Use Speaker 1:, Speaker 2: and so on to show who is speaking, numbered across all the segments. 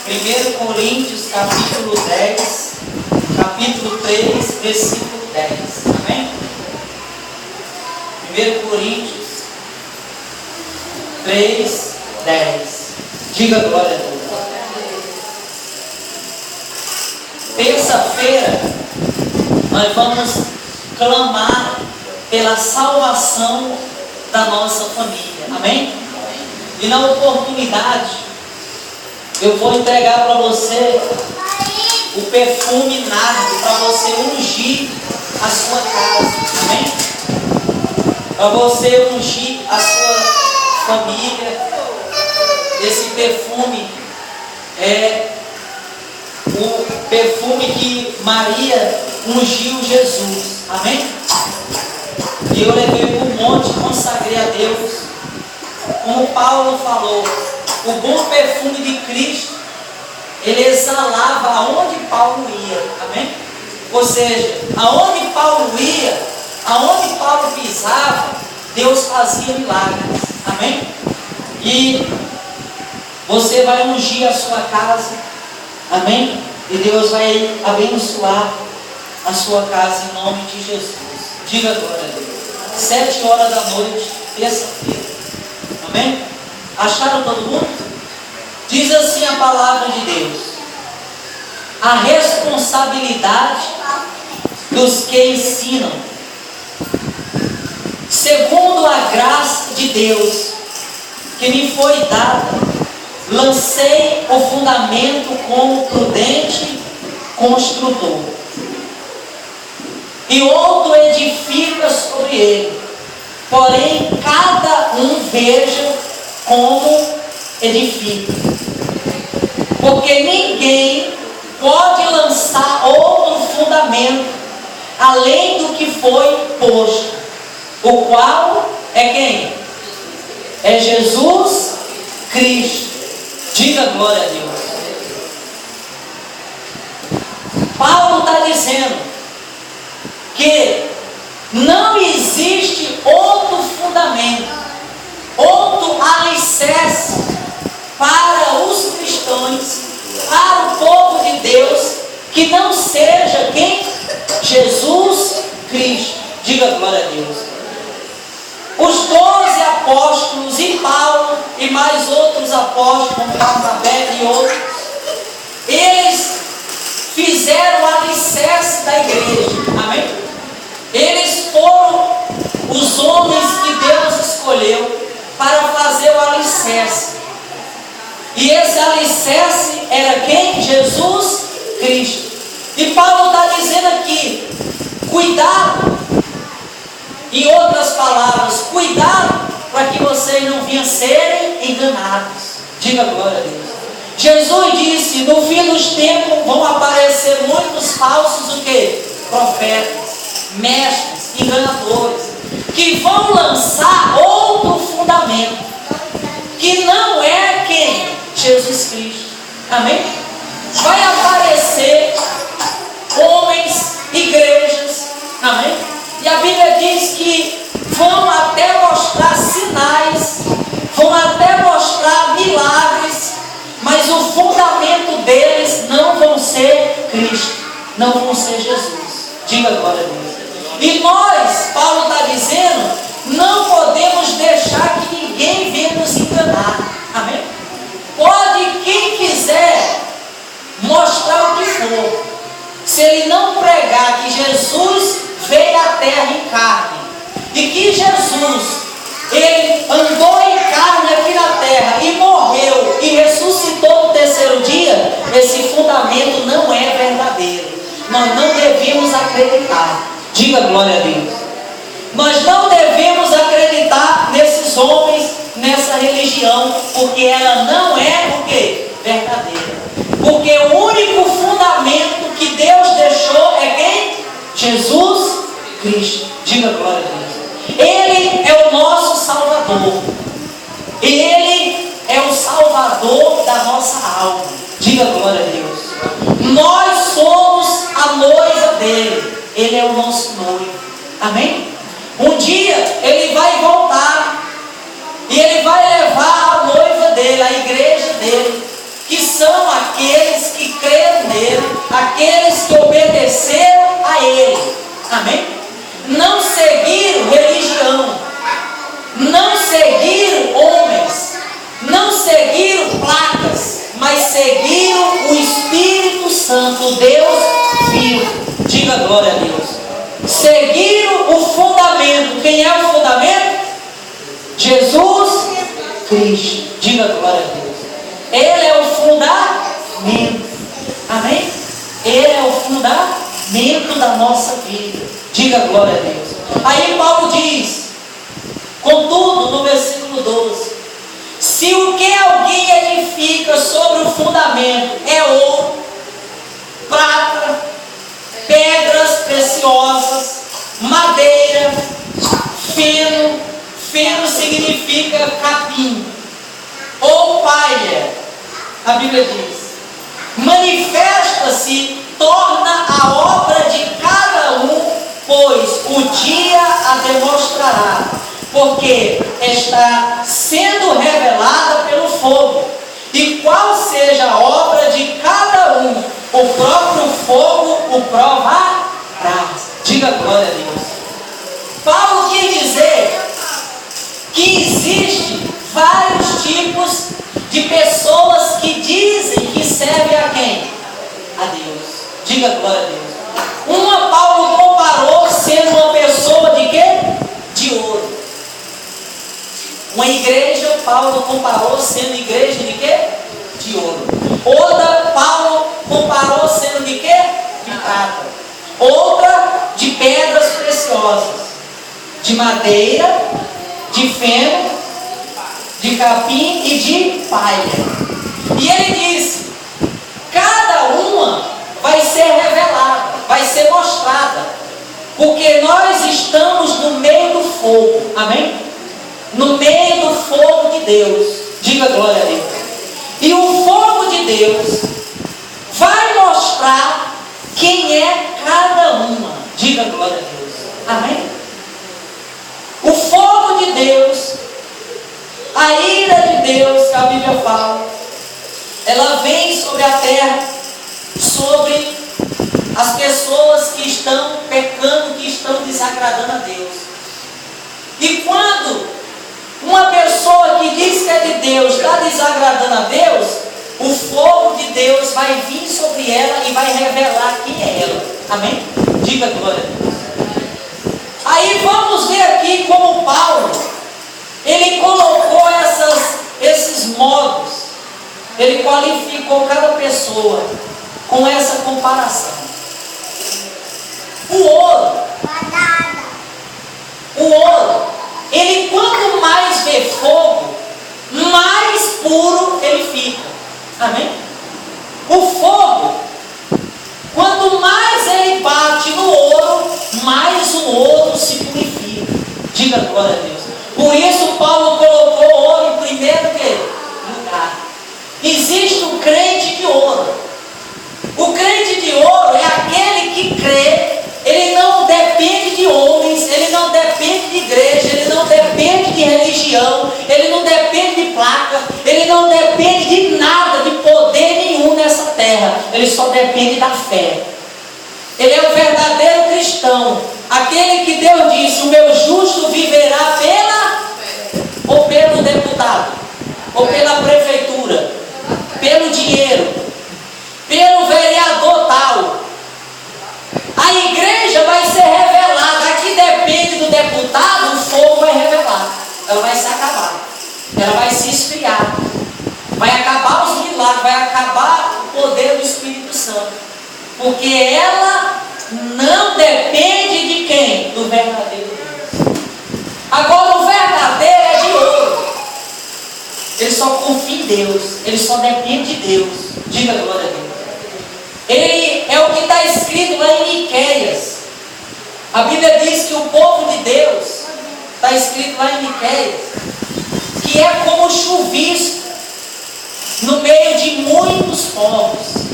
Speaker 1: 1 Coríntios, capítulo 10, capítulo 3, versículo 10. Amém? 1 Coríntios 3, 10. Diga glória a Deus. Terça-feira, nós vamos clamar pela salvação da nossa família. Amém? E na oportunidade, eu vou entregar para você o perfume nardo para você ungir a sua casa. Amém? Para você ungir a sua família. Esse perfume é o perfume que Maria ungiu Jesus. Amém? E eu levei para o monte, consagrei a Deus. Como Paulo falou, o bom perfume de Cristo, ele exalava aonde Paulo ia. Amém? Ou seja, aonde Paulo ia, aonde Paulo pisava, Deus fazia milagres. Amém? E você vai ungir a sua casa. Amém? E Deus vai abençoar a sua casa em nome de Jesus. Diga glória a Deus. 7 horas da noite, terça-feira. Amém? Acharam todo mundo? Diz assim a palavra de Deus: a responsabilidade dos que ensinam, segundo a graça de Deus que me foi dada, lancei o fundamento como prudente construtor, e outro edifica sobre ele. Porém, cada um veja como edifica. Porque ninguém pode lançar outro fundamento além do que foi posto, o qual é quem? É Jesus Cristo. Diga glória a Deus. Paulo está dizendo que não existe outro fundamento, outro alicerce para os cristãos, para o povo de Deus, que não seja quem? Jesus Cristo. Diga glória a Deus. Os 12 apóstolos e Paulo e mais outros apóstolos, como Barnabé e outros, eles fizeram o alicerce da igreja. Amém? Eles foram os homens que Deus escolheu para fazer o alicerce. E esse alicerce era quem? Jesus Cristo. E Paulo está dizendo aqui, cuidado. Em outras palavras, cuidado para que vocês não venham serem enganados. Diga glória a Deus. Jesus disse, no fim dos tempos vão aparecer muitos falsos o quê? Profetas, mestres, enganadores, que vão lançar outro fundamento, que não é quem? Jesus Cristo. Amém? Vai aparecer homens, igrejas, amém? E a Bíblia diz que vão até mostrar sinais, vão até mostrar milagres, mas o fundamento deles não vão ser Cristo, não vão ser Jesus. Diga glória a Deus. E nós, Paulo está dizendo, não podemos deixar que ninguém venha nos enganar. Amém? Pode quem quiser mostrar o que for. Se ele não pregar que Jesus veio à terra em carne, e que Jesus, ele andou em carne aqui na terra, e morreu, e ressuscitou no terceiro dia, esse fundamento não é verdadeiro. Nós não devemos acreditar. Diga glória a Deus. Nós não devemos acreditar nesses homens, nessa religião, porque ela não é o quê? Verdadeira. Porque o único fundamento que Deus deixou é quem? Jesus Cristo. Diga glória a Deus. Ele é o nosso Salvador. Ele é o Salvador da nossa alma. Diga glória a Deus. Nós somos a noiva dele. Ele é o nosso noivo. Amém? Um dia ele vai voltar e ele vai levar a noiva dele, a igreja dele, que são aqueles aqueles que obedeceram a Ele. Amém? Não seguiram religião, não seguiram homens, não seguiram placas, mas seguiram o Espírito Santo, Deus vivo. Diga glória a Deus. Seguiram o fundamento. Quem é o fundamento? Jesus Cristo. Diga glória a Deus. Ele é o fundamento. Amém? Ele é o fundamento da nossa vida. Diga glória a Deus. Aí Paulo diz, contudo, no versículo 12: se o que alguém edifica sobre o fundamento é ouro, prata, pedras preciosas, madeira, feno, feno significa capim, ou palha, a Bíblia diz, manifesta-se, torna a obra de cada um, pois o dia a demonstrará, porque está sendo revelada pelo fogo, e qual seja a obra de cada um, o próprio fogo o provará. Diga glória a Deus. Paulo quer dizer que existe vários tipos de pessoas que dizem que servem a quem? A Deus. Diga glória a Deus. Uma Paulo comparou sendo uma pessoa de quê? De ouro. Uma igreja, Paulo comparou sendo igreja de quê? De ouro. Outra, Paulo comparou sendo de quê? De prata. Outra, de pedras preciosas. De madeira, de feno, de capim e de palha. E ele disse, cada uma vai ser revelada, vai ser mostrada, porque nós estamos no meio do fogo. Amém? No meio do fogo de Deus. Diga glória a Deus. E o fogo de Deus vai mostrar quem é cada uma. Diga glória a Deus. Amém? O fogo de Deus, a ira de Deus, que a Bíblia fala, ela vem sobre a terra, sobre as pessoas que estão pecando, que estão desagradando a Deus. E quando uma pessoa que diz que é de Deus está desagradando a Deus, o fogo de Deus vai vir sobre ela e vai revelar quem é ela. Amém? Diga glória a Deus. Aí vamos ver aqui como Paulo, ele colocou esses modos, ele qualificou cada pessoa com essa comparação. O ouro, ele quanto mais vê fogo, mais puro ele fica. Amém? O fogo, quanto mais ele bate no ouro, mais o ouro se purifica. Diga glória a Deus. Por isso Paulo colocou o ouro em primeiro lugar. Existe o crente de ouro. O crente de ouro é aquele que crê. Ele não depende de homens, ele não depende de igreja, ele não depende de religião, ele não depende de placa, ele não depende de nada, de poder nenhum nessa terra. Ele só depende da fé. Ele é o verdadeiro cristão, aquele que Deus disse, o meu justo viverá ou pelo deputado, ou pela prefeitura, pelo dinheiro, pelo vereador tal. A igreja vai ser revelada. Aqui depende do deputado, o fogo vai revelar. Ela vai se acabar. Ela vai se esfriar. Vai acabar os milagres, vai acabar o poder do Espírito Santo. Porque ela não depende de quem? Do verdadeiro Deus. Agora o verdadeiro é de ouro. Ele só confia em Deus. Ele só depende de Deus. Diga glória a Deus. Ele é o que está escrito lá em Miqueias. A Bíblia diz que o povo de Deus, está escrito lá em Miqueias, que é como chuvisco no meio de muitos povos.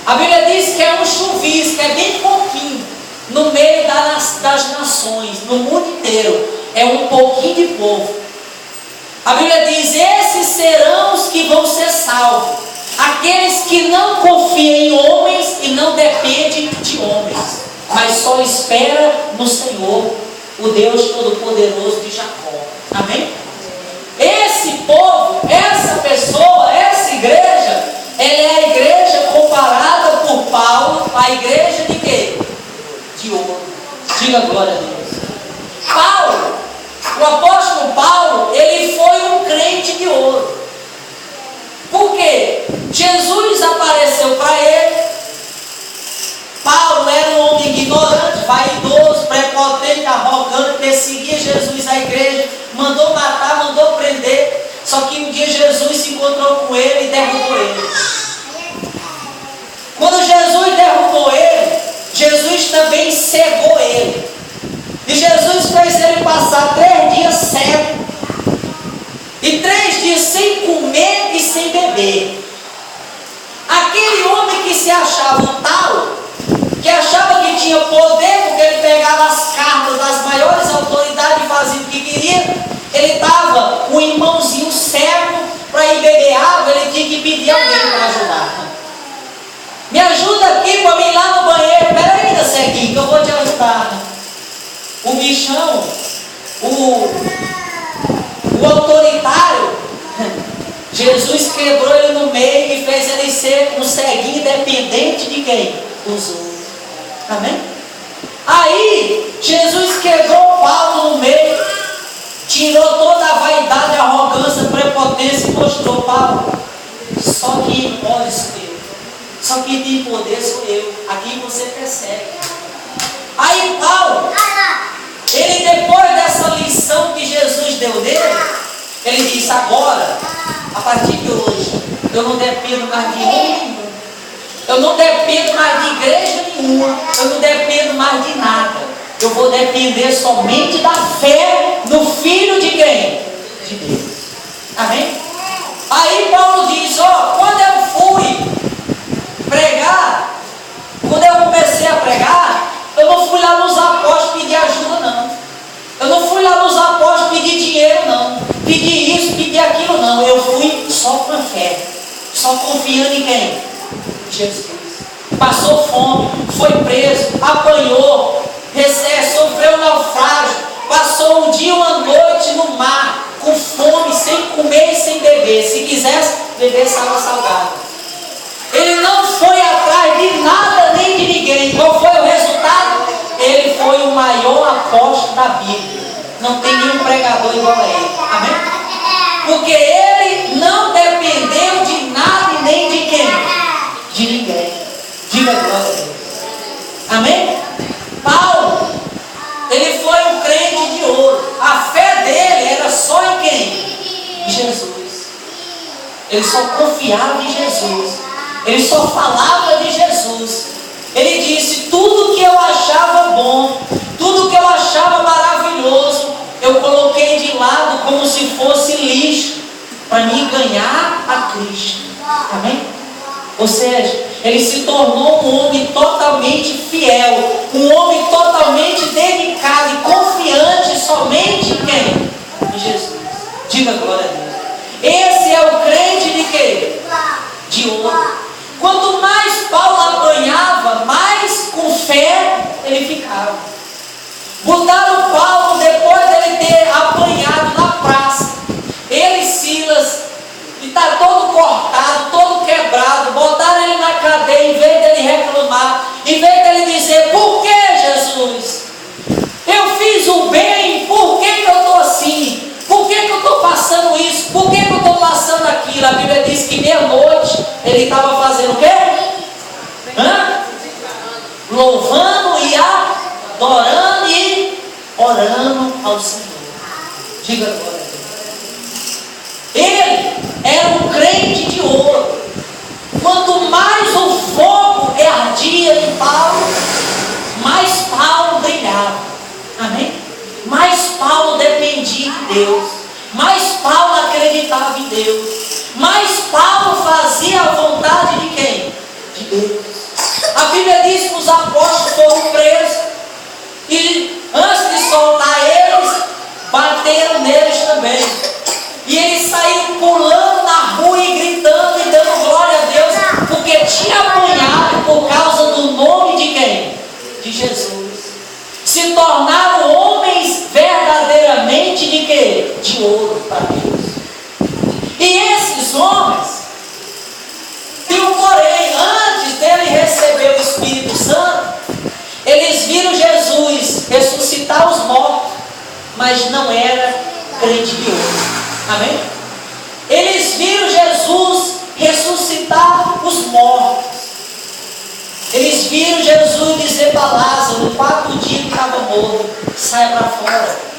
Speaker 1: A Bíblia diz que é um chuvisco, é bem pouquinho, no meio das nações, no mundo inteiro. É um pouquinho de povo. A Bíblia diz, esses serão os que vão ser salvos. Aqueles que não confiam em homem não depende de homens, mas só espera no Senhor, o Deus Todo-Poderoso de Jacó. Amém? Esse povo, essa pessoa, essa igreja, ela é a igreja comparada por Paulo, a igreja de quê? De ouro. Diga glória a Deus. Paulo, o apóstolo Paulo, ele foi um crente de ouro. Por quê? Jesus apareceu para ele. Paulo era um homem ignorante, vaidoso, prepotente, arrogante, perseguia Jesus, a igreja, mandou matar, mandou prender. Só que um dia Jesus se encontrou com ele e derrubou ele. Quando Jesus derrubou ele, Jesus também cegou ele. E Jesus fez ele passar 3 dias cego. E 3 dias sem comer e sem beber. Aquele homem que se achava um tal, que achava que tinha poder, porque ele pegava as cartas das maiores autoridades e fazia o que queria, ele estava com um irmãozinho cego para ir beber água, ele tinha que pedir alguém para ajudar. Me ajuda aqui para mim ir lá no banheiro. Peraí, meu ceguinho, que eu vou te ajudar. O bichão, o autoritário, Jesus quebrou ele no meio e fez ele ser um ceguinho dependente de quem? Dos outros. Amém? Aí, Jesus quebrou Paulo no meio, tirou toda a vaidade, a arrogância, a prepotência e mostrou: Paulo, só quem pode ser eu, só quem tem poder sou eu, a quem você persegue. Aí Paulo, ele depois dessa lição que Jesus deu nele, ele disse: agora, a partir de hoje, eu não dependo mais de homem nenhum, eu não dependo mais de igreja nenhuma, eu não dependo mais de nada, eu vou depender somente da fé no Filho de quem? De Deus. Amém? Aí Paulo diz: ó, quando eu fui pregar, quando eu comecei a pregar, eu não fui lá nos apóstolos pedir ajuda, não. Eu não fui lá nos apóstolos pedir dinheiro, não. Pedir isso, pedir aquilo, não. Eu fui só com fé, só confiando em quem? Jesus. Passou fome, foi preso, apanhou, sofreu naufrágio, passou um dia e uma noite no mar, com fome, sem comer e sem beber. Se quisesse, beber água salgada. Ele não foi atrás de nada nem de ninguém. Qual foi o resultado? Ele foi o maior apóstolo da Bíblia. Não tem nenhum pregador igual a ele. Amém? Porque ele não dependeu de nada e nem de quem? De ninguém. Diga glória a Deus. Amém? Paulo, ele foi um crente de ouro. A fé dele era só em quem? Em Jesus. Ele só confiava em Jesus. Ele só falava de Jesus. Ele disse: tudo que eu achava bom, tudo que eu achava maravilhoso, eu coloquei de lado como se fosse lixo, para me ganhar a Cristo. Amém? Ou seja, ele se tornou um homem totalmente fiel, um homem totalmente dedicado e confiante somente em quem? Em Jesus. Diga glória a Deus. Esse é o crente de quê? De ouro. Quanto mais Paulo apanhava, mais com fé ele ficava. Botaram Paulo, depois dele ter apanhado na praça, ele e Silas, e está todo cortado, todo quebrado, botaram ele na cadeia, em vez dele reclamar, em vez dele dizer: por que, Jesus? Eu fiz o bem, por que eu estou assim? Por que eu estou passando isso? Por que eu estou passando aquilo? A Bíblia diz que meia-noite ele estava fazendo o quê? Louvando e adorando e orando ao Senhor. Diga glória a Deus. Ele era um crente de ouro. Quanto mais o fogo ardia em Paulo, mais Paulo brilhava. Amém? Mais Paulo dependia de Deus, mais Paulo acreditava em Deus, mais Paulo fazia a vontade de quem? De Deus. A Bíblia diz que os apóstolos foram presos e antes de soltar eles, bateram neles também. E eles saíram pulando na rua e gritando e dando glória a Deus, porque tinha apanhado por causa E esses homens, e o porém, antes dele receber o Espírito Santo, eles viram Jesus ressuscitar os mortos, mas não era crente de ouro. Amém? Eles viram Jesus ressuscitar os mortos. Eles viram Jesus dizer para Lázaro, no 4 dias que estava morto, sai para fora.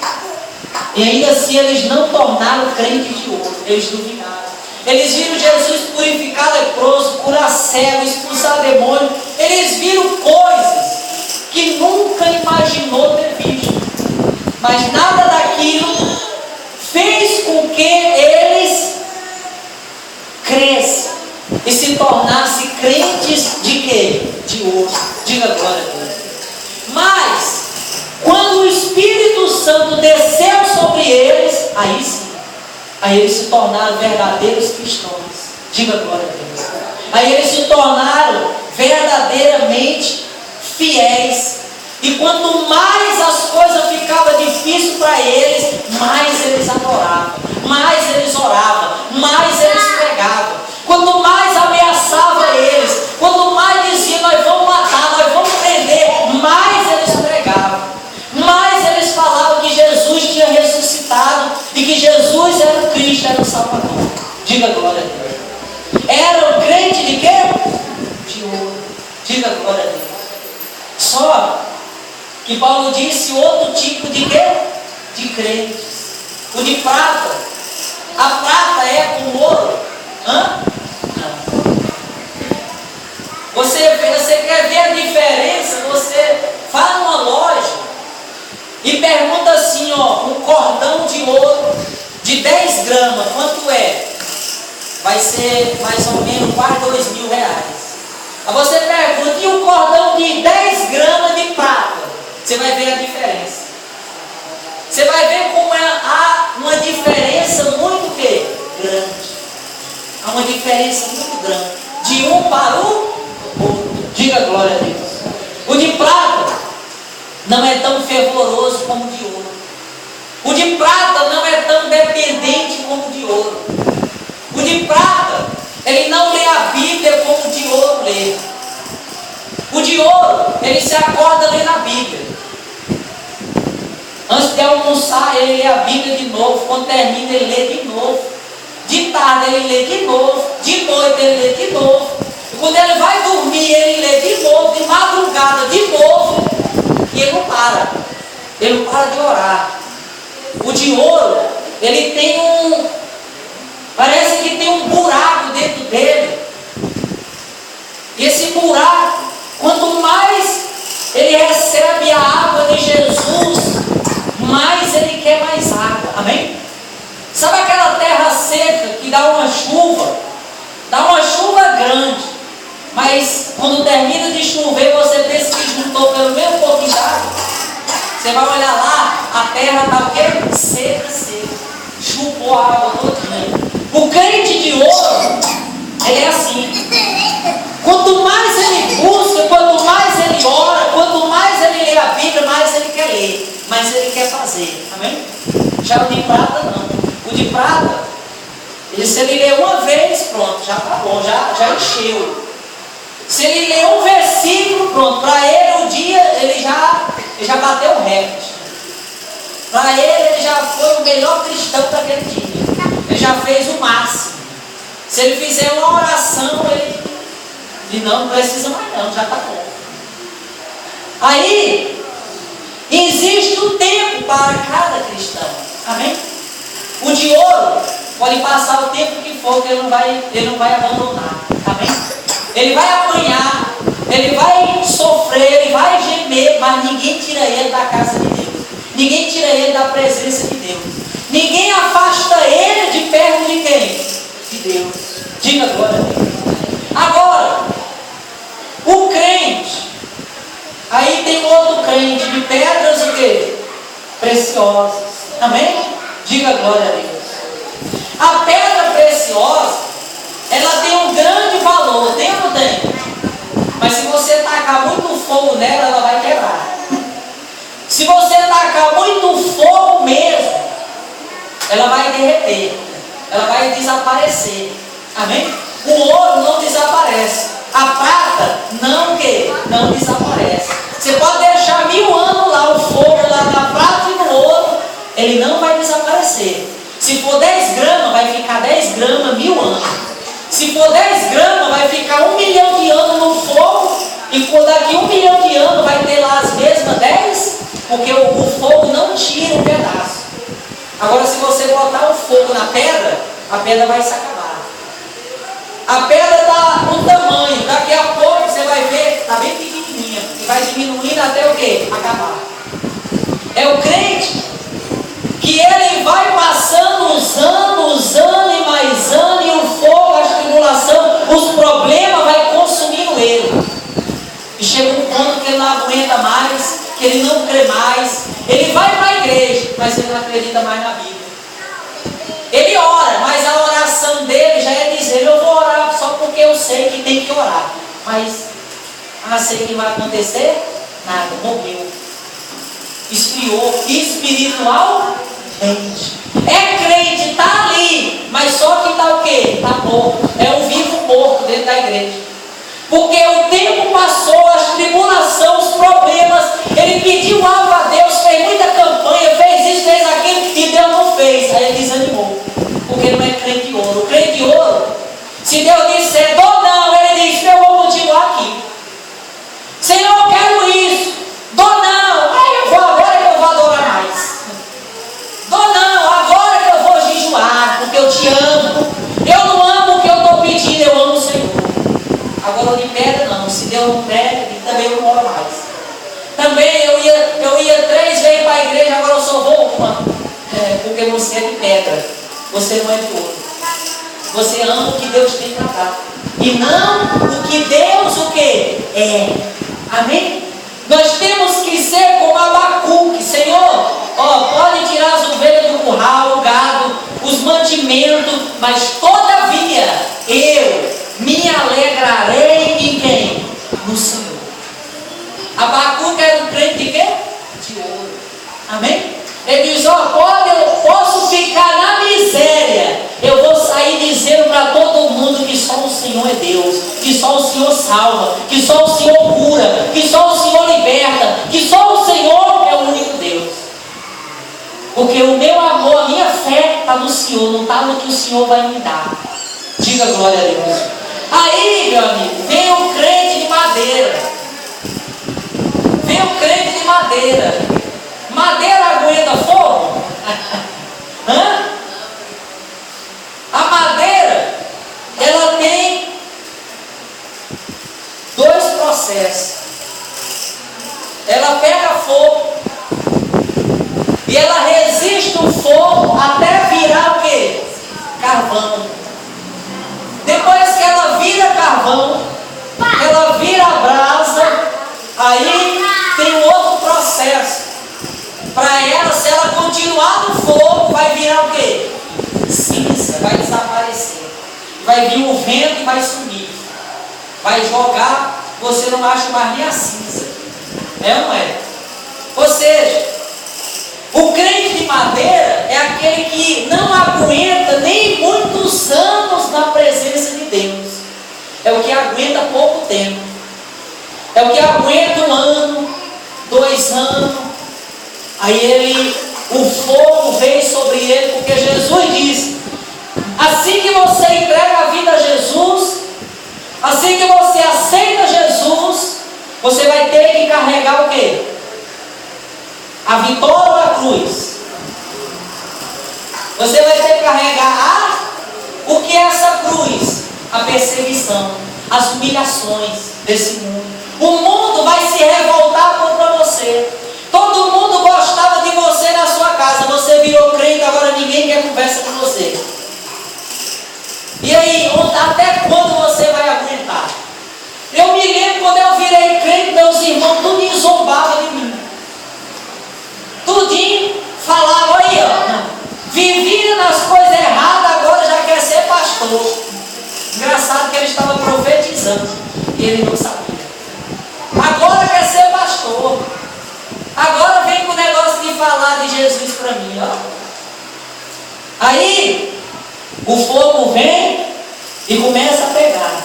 Speaker 1: E ainda assim eles não tornaram crentes de ouro, eles duvidaram. Eles viram Jesus purificar leproso, curar cego, expulsar demônio. Eles viram coisas que nunca imaginou ter visto. Mas nada daquilo fez com que eles crescem e se tornassem crentes de quê? De ouro. Diga glória a Deus. Mas, quando o Espírito Santo desceu sobre eles, aí sim, aí eles se tornaram verdadeiros cristãos. Diga glória a Deus. Aí eles se tornaram verdadeiramente fiéis. E quanto mais as coisas ficavam difíceis para eles, mais eles adoravam, mais eles oravam, mais eles pregavam. Quanto mais ameaçava eles, quanto mais dizia, nós vamos matar, nós vamos prender, mais eles pregavam. Mais eles falavam que Jesus tinha ressuscitado e que Jesus era o Cristo, era o Salvador. Diga glória a Deus. Eram crentes de quê? De ouro. Diga glória a Deus. Só que Paulo disse outro tipo de quê? De crentes. O de prata. A prata é com ouro. Hã? Não. Você quer ver a diferença? Você vai numa loja e pergunta assim, ó, um cordão de ouro de 10 gramas, quanto é? Vai ser mais ou menos quase R$2.000. Aí você pergunta, e um cordão de 10 gramas de prata? Você vai ver a diferença. Você vai ver como há uma diferença muito grande. Há uma diferença muito grande. De um para o outro. Diga glória a Deus. O de prata não é tão fervoroso como o de ouro. O de prata não é tão dependente como o de ouro. O de prata, ele não lê a Bíblia como o de ouro lê. O de ouro, ele se acorda lendo a Bíblia. Antes de almoçar, ele lê a Bíblia de novo. Quando termina, ele lê de novo. De tarde, ele lê de novo. De noite, ele lê de novo. E quando ele vai dormir, ele lê de novo. De madrugada, de novo. E ele não para. Ele não para de orar. O de ouro, ele tem parece que tem um buraco dentro dele. E esse buraco, quanto mais ele recebe a água de Jesus, mais ele quer mais água. Amém? Sabe aquela terra seca que dá uma chuva? Dá uma chuva grande. Mas quando termina de chover, você pensa que juntou pelo menos um pouquinho d'água. Você vai olhar lá, a terra está o quê? Seca. Chupou a água todinha. O crente de ouro, ele é assim. Quanto mais ele busca, quanto mais ele ora, quanto mais ele lê a Bíblia, mais ele quer ler, mais ele quer fazer. Amém? Já o de prata não. O de prata, se ele lê uma vez, pronto, já está bom, já encheu. Se ele lê um versículo, pronto, para ele o dia, ele já bateu o recorde. Para ele já foi o melhor cristão daquele dia. Ele já fez o máximo. Se ele fizer uma oração, ele não precisa mais não, já está bom. Aí, existe um tempo para cada cristão. Amém? O de ouro pode passar o tempo que for, que ele não vai abandonar. Amém? Ele vai apanhar, ele vai sofrer, ele vai gemer, mas ninguém tira ele da casa de Deus. Ninguém tira ele da presença de Deus. Ninguém afasta ele de perto de quem? De Deus. Diga glória a Deus. Agora, o crente, aí tem outro crente de pedras o quê? Preciosas. Amém? Diga glória a Deus. A pedra preciosa, ela tem um grande valor, tem ou não tem? Mas se você tacar muito fogo nela, ela vai quebrar. Se você tacar muito fogo mesmo, ela vai derreter. ela vai desaparecer. Amém? O ouro não desaparece. A prata não desaparece. Você pode deixar 1000 anos lá o fogo lá na prata e no ouro, ele não vai desaparecer. Se for 10 gramas, vai ficar 10 gramas 1000 anos. Se for 10 gramas, vai ficar 1 milhão de anos no fogo, e por daqui 1 milhão de anos vai ter lá as mesmas 10, porque o fogo não tira um pedaço. Agora, se você botar o fogo na pedra, a pedra vai se acabar. A pedra está no tamanho, daqui a pouco você vai ver, está bem pequenininha, e vai diminuindo até o quê? Acabar. É o crente que ele vai passando os anos e mais anos, e o fogo, a tribulação, os problemas vai consumindo ele. E chega um ponto que ele não aguenta mais, que ele não crê mais. Ele vai para a igreja, mas ele não acredita mais na Bíblia. Ele ora, mas a oração dele já é dizer: eu vou orar só porque eu sei que tem que orar. Mas, sei que vai acontecer? Nada, morreu. Esfriou. Espiritual? É crente, está ali, mas só que está o quê? Está morto. É um vivo morto dentro da igreja. Porque o tempo passou, as tribulações, os problemas, ele pediu algo a Deus, fez muita campanha, fez isso, fez aquilo, e Deus não fez. Aí ele desanimou, porque não é crente de ouro. O crente de ouro, se Deus disser dou não, ele diz: eu vou continuar aqui. Senhor, eu quero isso. Dou não, aí eu vou, agora que eu vou adorar mais. Dou não, agora que eu vou jejuar, porque eu te amo. Eu não amo o que eu estou pedindo, eu amo o Senhor. Agora o de pedra não, se Deus não der, também eu não oro mais. Também eu ia 3 vezes para a igreja, agora eu só vou uma. Porque você é de pedra, você não é de ouro. Você ama o que Deus tem para dar, e não o que Deus o quê? Amém? Nós temos que ser como Abacuque. Senhor, pode tirar as ovelhas do curral, o gado, os mantimentos, mas todavia eu me alegrarei em quem? No Senhor. Abacuque era um crente de quê? De ouro. Amém? Ele diz: eu posso ficar na miséria, eu vou sair dizendo para todo mundo que só o Senhor é Deus, que só o Senhor salva, que só o Senhor cura, que só o Senhor liberta, que só o Senhor é o único Deus. Porque o meu amor, a minha fé está no Senhor, não está no que o Senhor vai me dar. Diga glória a Deus. Aí, meu amigo, vem o crente de madeira. Vem o crente de madeira. Madeira aguenta fogo? A madeira, ela tem 2 processos. Ela pega fogo e ela resiste o fogo até virar o quê? Carvão. Depois que ela vira carvão, ela vira brasa, aí tem um outro processo. Para ela, se ela continuar no fogo, vai virar o quê? Cinza, vai desaparecer. Vai vir o vento e vai sumir. Vai jogar, você não acha mais nem a cinza. É ou não é? Ou seja, o crente de madeira é aquele que não aguenta nem muitos anos na presença de Deus. É o que aguenta pouco tempo. É o que aguenta 1 ano, 2 anos. Aí o fogo veio sobre ele, porque Jesus disse: assim que você entrega a vida a Jesus, assim que você aceita Jesus, você vai ter que carregar o quê? A vitória ou a cruz? Você vai ter que carregar o que é essa cruz? A perseguição, as humilhações desse mundo. O mundo vai se revoltar contra você. Todo mundo gostava de você na sua casa. Você virou crente, agora ninguém quer conversa com você. E aí, até quando você vai aguentar? Eu me lembro quando eu virei crente, meus irmãos tudo zombavam de mim. Tudinho falava aí, vivia nas coisas erradas, agora já quer ser pastor. Engraçado que ele estava profetizando e ele não sabia. Agora quer ser pastor. Agora vem com o negócio de falar de Jesus para mim, Aí, O fogo vem e começa a pegar.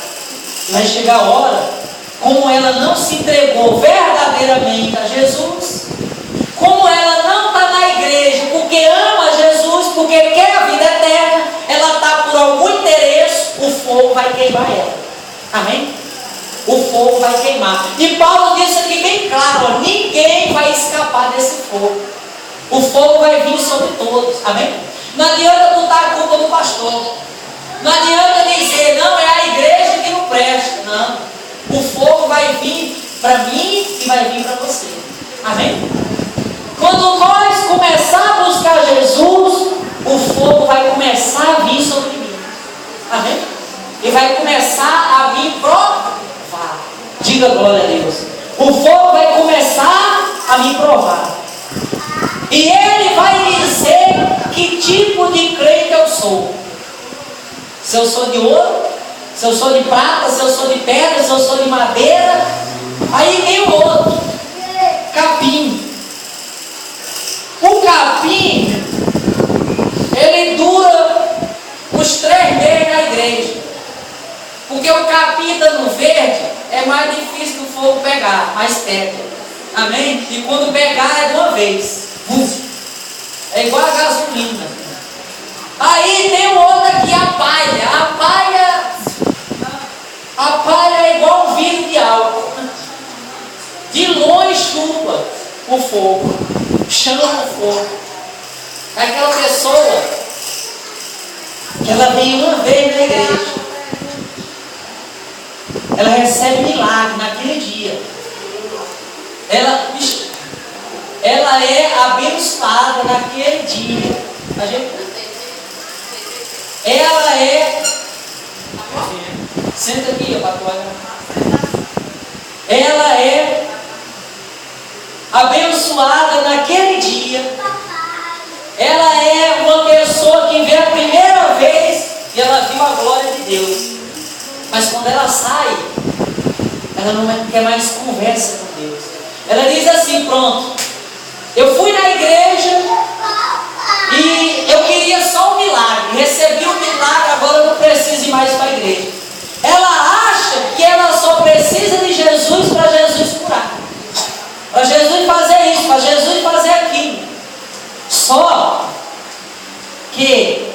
Speaker 1: Vai chegar a hora, como ela não se entregou verdadeiramente a Jesus, como ela não está na igreja porque ama Jesus, porque quer a vida eterna, ela está por algum interesse, o fogo vai queimar ela. Amém? O fogo vai queimar. E Paulo disse aqui bem claro, ó, ninguém vai escapar desse fogo. O fogo vai vir sobre todos. Amém? Não adianta botar a culpa no pastor. Não adianta dizer, não, é a igreja que não presta. Não. O fogo vai vir para mim e vai vir para você. Amém? Quando nós começar a buscar Jesus, o fogo vai começar a vir sobre mim. Amém? E vai começar a vir provar. Diga glória a Deus. O fogo vai começar a me provar. E ele vai dizer que tipo de crente eu sou. Se eu sou de ouro, se eu sou de prata, se eu sou de pedra, se eu sou de madeira. Aí vem o outro, capim. O capim, ele dura uns 3 meses na igreja. Porque o capim estando verde, é mais difícil do fogo pegar, mais pega. Amém? E quando pegar é de uma vez. É igual a gasolina. Aí tem o outro aqui, a palha. A palha é igual um vidro de álcool. De longe chupa o fogo. Chama o fogo. É aquela pessoa que ela vem uma vez na igreja. Ela recebe milagre naquele dia. Ela é abençoada naquele dia. Ela é. Senta aqui, papai. Ela é abençoada naquele dia. Ela é uma pessoa que vê a primeira vez e ela viu a glória de Deus. Mas quando ela sai, ela não quer mais conversa com Deus. Ela diz assim, pronto, eu fui na igreja e eu queria só um milagre. Recebi um milagre, agora eu não preciso ir mais para a igreja. Ela acha que ela só precisa de Jesus para Jesus curar. Para Jesus fazer isso, para Jesus fazer aquilo. Só que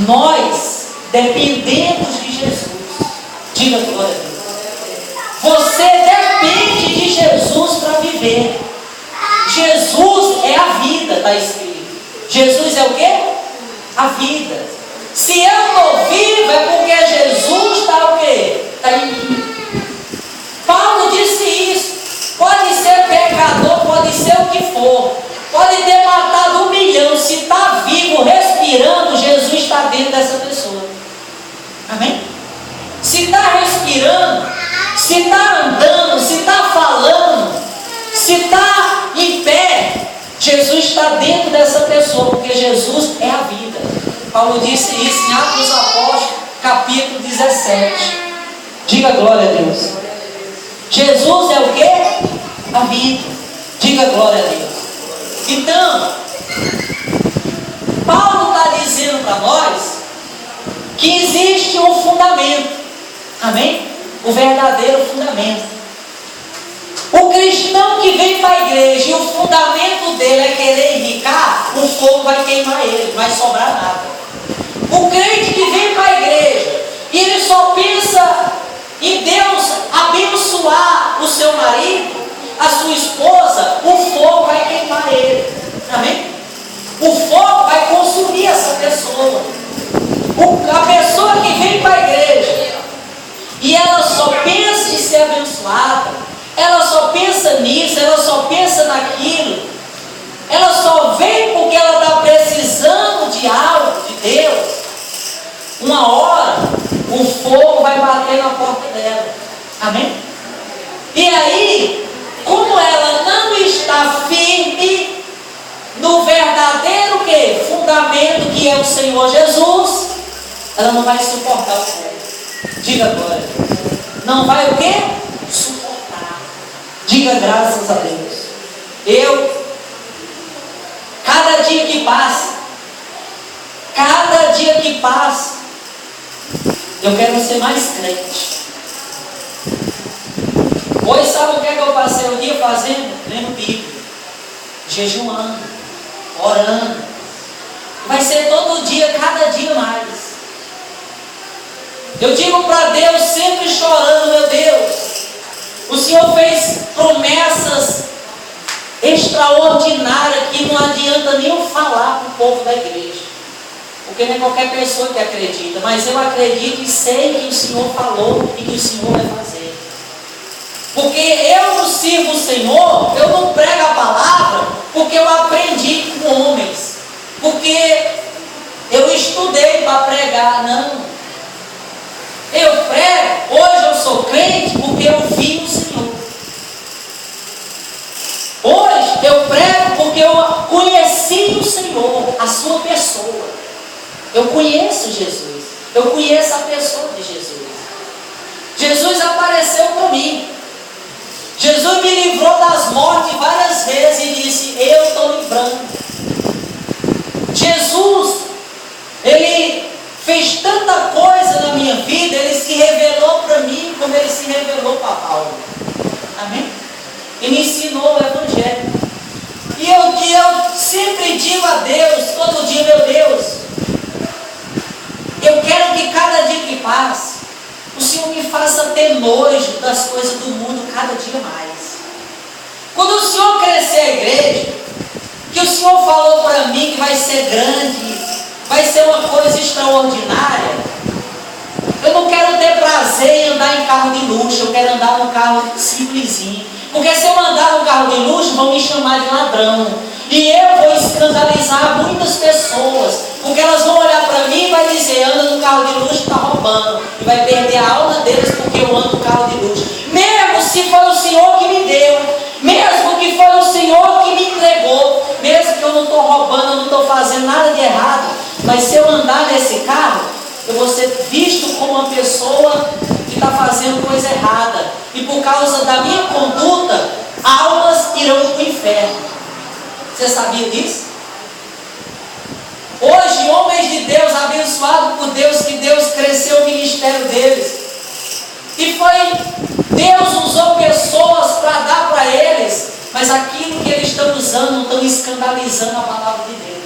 Speaker 1: nós dependemos de Jesus. Diga glória a Deus. Você depende de Jesus para viver. Jesus é a vida, está escrito. Jesus é o quê? A vida. Se eu estou vivo é porque Jesus está o quê? Está em mim. Paulo disse isso. Pode ser pecador, pode ser o que for. Pode ter matado 1 milhão. Se está vivo, respirando, Jesus está dentro dessa pessoa. Amém? Se está respirando, se está andando, se está falando, se está em pé, Jesus está dentro dessa pessoa, porque Jesus é a vida. Paulo disse isso em Atos dos Apóstolos, capítulo 17. Diga glória a Deus. Jesus é o quê? A vida. Diga glória a Deus. Então, Paulo está dizendo para nós que existe um fundamento. Amém? O verdadeiro fundamento. O cristão que vem para a igreja e o fundamento dele é querer enricar, o fogo vai queimar ele, não vai sobrar nada. O crente que vem para a igreja e ele só pensa em Deus abençoar o seu marido, a sua esposa, o fogo vai queimar ele. Amém? O fogo vai consumir essa pessoa. A pessoa que vem para a igreja e ela só pensa em ser abençoada, ela só pensa nisso, ela só pensa naquilo, ela só vem porque ela está precisando de algo de Deus. Uma hora o fogo vai bater na porta dela. Amém? E aí, como ela não está firme no verdadeiro quê? Fundamento que é o Senhor Jesus, ela não vai suportar o fogo. Diga glória. Não vai o quê? Suportar. Diga graças a Deus. Cada dia que passa, Cada dia que passa, eu quero ser mais crente. Hoje, sabe o que é que eu passei o dia fazendo? Lendo Bíblia, jejuando, orando. Vai ser todo dia, cada dia mais. Eu digo para Deus, sempre chorando: meu Deus, o Senhor fez promessas extraordinárias que não adianta nem eu falar para o povo da igreja, porque não é qualquer pessoa que acredita, mas eu acredito e sei que o Senhor falou e que o Senhor vai fazer. Porque eu não sirvo o Senhor, eu não prego a palavra porque eu aprendi com homens, porque eu estudei para pregar, não. Eu prego, hoje eu sou crente porque eu vi o Senhor. Hoje eu prego porque eu conheci o Senhor, a sua pessoa. Eu conheço Jesus, eu conheço a pessoa de Jesus. Jesus apareceu para mim. Jesus me livrou das mortes várias vezes e disse: eu estou livrando. Jesus, Ele fez tanta coisa na minha vida, Ele se revelou para mim como Ele se revelou para Paulo. Amém? E me ensinou o Evangelho. E eu sempre digo a Deus, todo dia: meu Deus, eu quero que cada dia que passa, o Senhor me faça ter nojo das coisas do mundo cada dia mais. Quando o Senhor crescer a igreja, que o Senhor falou para mim que vai ser grande, vai ser uma coisa extraordinária, eu não quero ter prazer em andar em carro de luxo, eu quero andar num carro simplesinho. Porque se eu andar num carro de luxo, vão me chamar de ladrão. E eu vou escandalizar muitas pessoas, porque elas vão olhar para mim e vai dizer: anda no carro de luxo, está roubando. E vai perder a alma deles porque eu ando no carro de luxo. Mesmo se foi o Senhor que me deu, mesmo que foi o Senhor que me entregou, mesmo que eu não estou roubando, eu não estou fazendo nada de errado, mas se eu andar nesse carro, eu vou ser visto como uma pessoa que está fazendo coisa errada. E por causa da minha conduta, almas irão para o inferno. Você sabia disso? Hoje, homens de Deus, abençoados por Deus, que Deus cresceu o ministério deles. E Deus usou pessoas para dar para eles, mas aquilo que eles estão usando, estão escandalizando a palavra de Deus.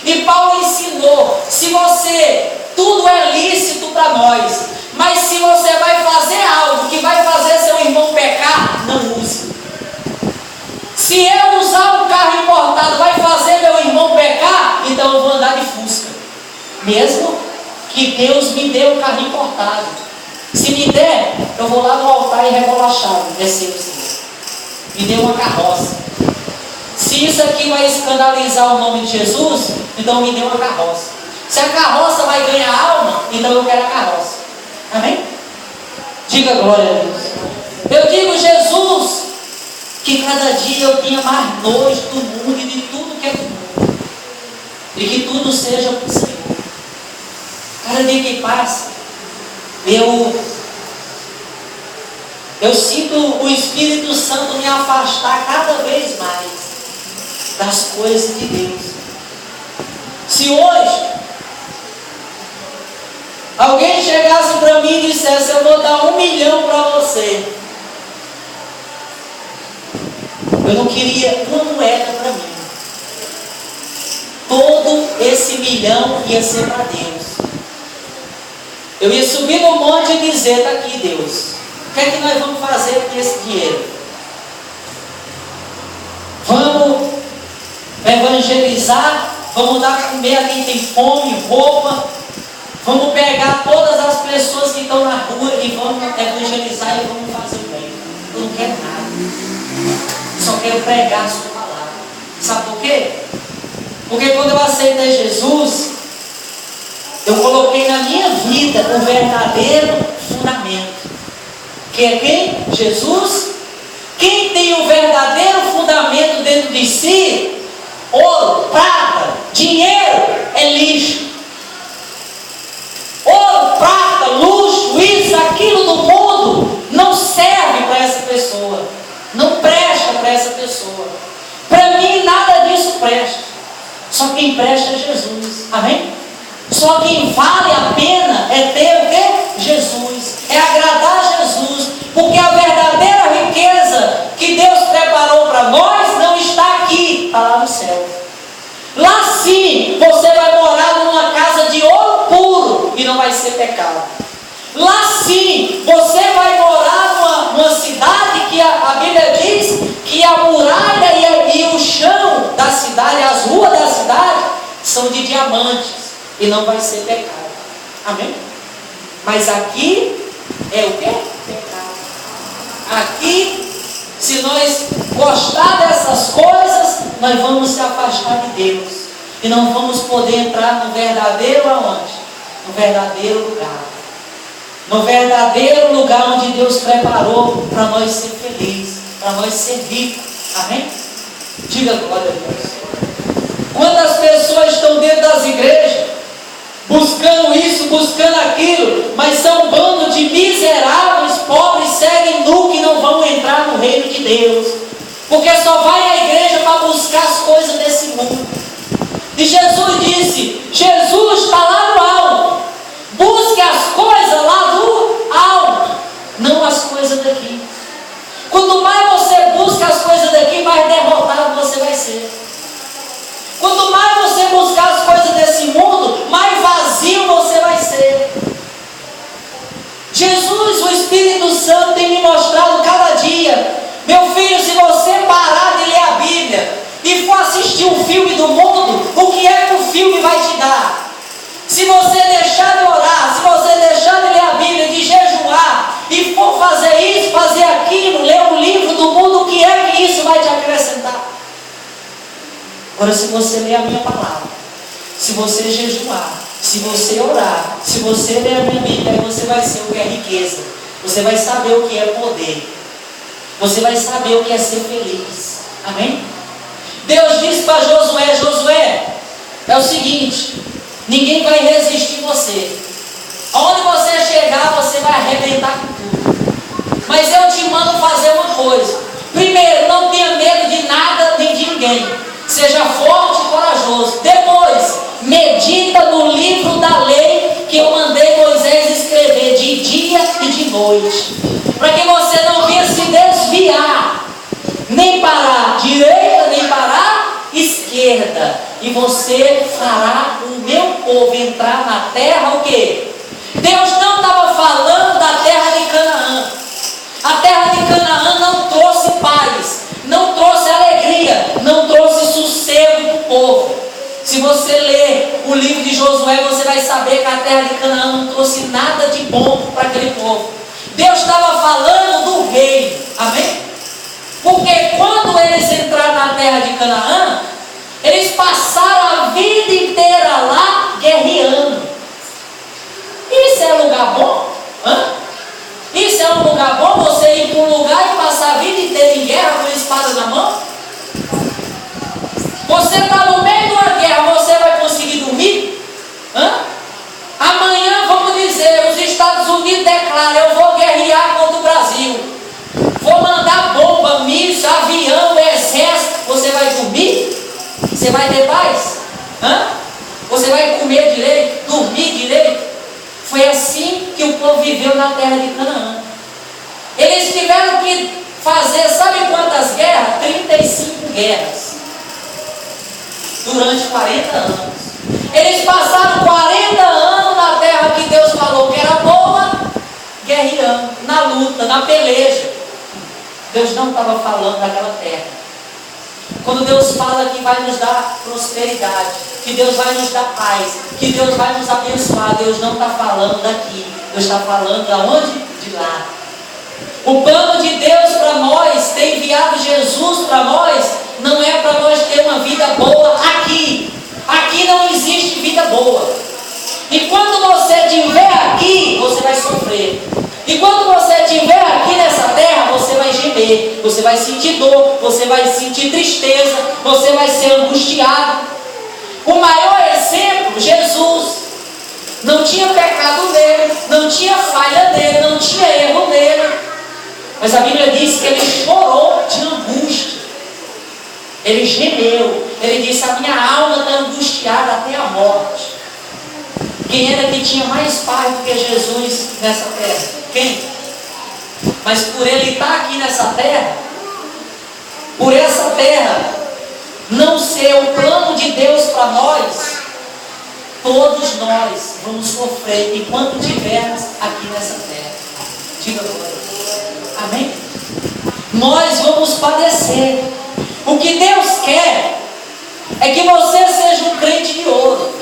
Speaker 1: E Paulo ensinou: tudo é lícito para nós, mas se você vai fazer algo que vai fazer seu irmão pecar, não use. Se eu usar um carro importado vai fazer meu irmão pecar, então eu vou andar de Fusca, mesmo que Deus me dê um carro importado. Se me der, eu vou lá no altar e rebolar a chave, descer o Senhor. Me dê uma carroça. Se isso aqui vai escandalizar o nome de Jesus, então me dê uma carroça. Se a carroça vai ganhar alma, então eu quero a carroça. Amém? Diga glória a Deus. Eu digo: Jesus, que cada dia eu tenha mais nojo do mundo e de tudo que é do mundo, e que tudo seja para o Senhor. Cada dia que passa, eu sinto o Espírito Santo me afastar cada vez mais das coisas de Deus. Se hoje alguém chegasse para mim e dissesse: eu vou dar 1 milhão para você, eu não queria uma moeda para mim. Todo esse 1 milhão ia ser para Deus. Eu ia subir no monte e dizer: está aqui, Deus, o que é que nós vamos fazer com esse dinheiro? Vamos evangelizar, vamos dar para comer a quem tem fome, roupa, vamos pegar todas as pessoas que estão na rua e vamos evangelizar e vamos fazer o bem. Eu não quero nada, eu só quero pregar a sua palavra. Sabe por quê? Porque quando eu aceitei Jesus, eu coloquei na minha vida o verdadeiro fundamento, que é quem? Jesus. Quem tem o verdadeiro fundamento dentro de si, ouro, prata, dinheiro, é lixo. Ouro, prata, luxo, isso, aquilo do mundo não serve para essa pessoa, não presta para essa pessoa. Para mim nada disso presta, só quem presta é Jesus. Amém? Só que vale a pena é ter o quê? Jesus. É agradar Jesus. Porque a verdadeira riqueza que Deus preparou para nós não está aqui, está lá no céu. Lá sim, você vai morar numa casa de ouro puro e não vai ser pecado. Lá sim, você vai morar numa cidade que a Bíblia diz que a muralha e o chão da cidade, as ruas da cidade, são de diamantes e não vai ser pecado. Amém? Mas aqui é o quê? Pecado. Aqui, se nós gostar dessas coisas, nós vamos se afastar de Deus e não vamos poder entrar no verdadeiro aonde? No verdadeiro lugar. No verdadeiro lugar onde Deus preparou para nós ser felizes, para nós ser ricos. Amém? Diga glória a Deus. Quantas pessoas estão dentro das igrejas, buscando isso, buscando aquilo, mas são um bando de miseráveis, pobres, seguem nu, que não vão entrar no reino de Deus, porque só vai à igreja para buscar as coisas desse mundo. E Jesus disse, Jesus está lá no alto, busque as coisas lá do alto, não as coisas daqui. Quanto mais você busca as coisas daqui, mais derrotado você vai ser. Quanto mais você buscar as coisas desse mundo, mais vazio você vai ser. Jesus, o Espírito Santo, tem me mostrado cada dia. Meu filho, se você parar de ler a Bíblia e for assistir um filme do mundo, o que é que o filme vai te dar? Se você deixar de orar, se você deixar de ler a Bíblia, de jejuar, e for fazer isso, fazer aquilo, ler um livro do mundo, o que é que isso vai te acrescentar? Agora, se você ler a minha palavra, se você jejuar, se você orar, se você ler a minha Bíblia, aí você vai ser o que é riqueza. Você vai saber o que é poder. Você vai saber o que é ser feliz. Amém? Deus disse para Josué, Josué, é o seguinte, ninguém vai resistir você. Aonde você chegar, você vai arrebentar com tudo. Mas eu te mando fazer uma coisa. Primeiro, não tenha medo de nada nem de ninguém. Seja forte e corajoso. Depois, medita no livro da lei que eu mandei Moisés escrever de dia e de noite. Para que você não venha se desviar, nem para a direita, nem para a esquerda. E você fará o meu povo entrar na terra o quê? Deus não estava falando da terra de Canaã. A terra de Canaã não trouxe paz, não trouxe alegria, não trouxe sossego para o povo. Se você ler o livro de Josué, você vai saber que a terra de Canaã não trouxe nada de bom para aquele povo. Deus estava falando do reino, amém? Porque quando eles entraram na terra de Canaã, eles passaram a vida inteira lá guerreando. Isso é lugar bom? Isso é um lugar bom, você ir para um lugar e passar a vida inteira em guerra com a espada na mão? Você está no meio de uma guerra, você vai conseguir dormir? Amanhã, vamos dizer, os Estados Unidos declaram, eu vou guerrear contra o Brasil. Vou mandar bomba, míssil, avião, exército. Você vai dormir? Você vai ter paz? Você vai comer direito? Dormir direito? Foi assim que o povo viveu na terra de Canaã. Eles tiveram que fazer, sabe quantas guerras? 35 guerras. Durante 40 anos. Eles passaram 40 anos na terra que Deus falou que era boa, guerreando, na luta, na peleja. Deus não estava falando daquela terra. Quando Deus fala que vai nos dar prosperidade, que Deus vai nos dar paz, que Deus vai nos abençoar, Deus não está falando daqui. Deus está falando de onde? De lá. O plano de Deus para nós, ter enviado Jesus para nós, não é para nós ter uma vida boa aqui. Aqui não existe vida boa. E quando você estiver aqui, você vai sofrer. E quando você estiver aqui nessa terra, você vai gemer, você vai sentir dor, você vai sentir tristeza, você vai ser angustiado. O maior exemplo, Jesus. Não tinha pecado nele, não tinha falha nele, não tinha erro nele. Mas a Bíblia diz que ele chorou de angústia. Ele gemeu. Ele disse, a minha alma está angustiada até a morte. Quem era que tinha mais paz do que Jesus nessa terra? Quem? Mas por ele estar aqui nessa terra, por essa terra não ser o plano de Deus para nós, todos nós vamos sofrer enquanto estivermos aqui nessa terra. Diga glória. Amém? Nós vamos padecer. O que Deus quer é que você seja um crente de ouro,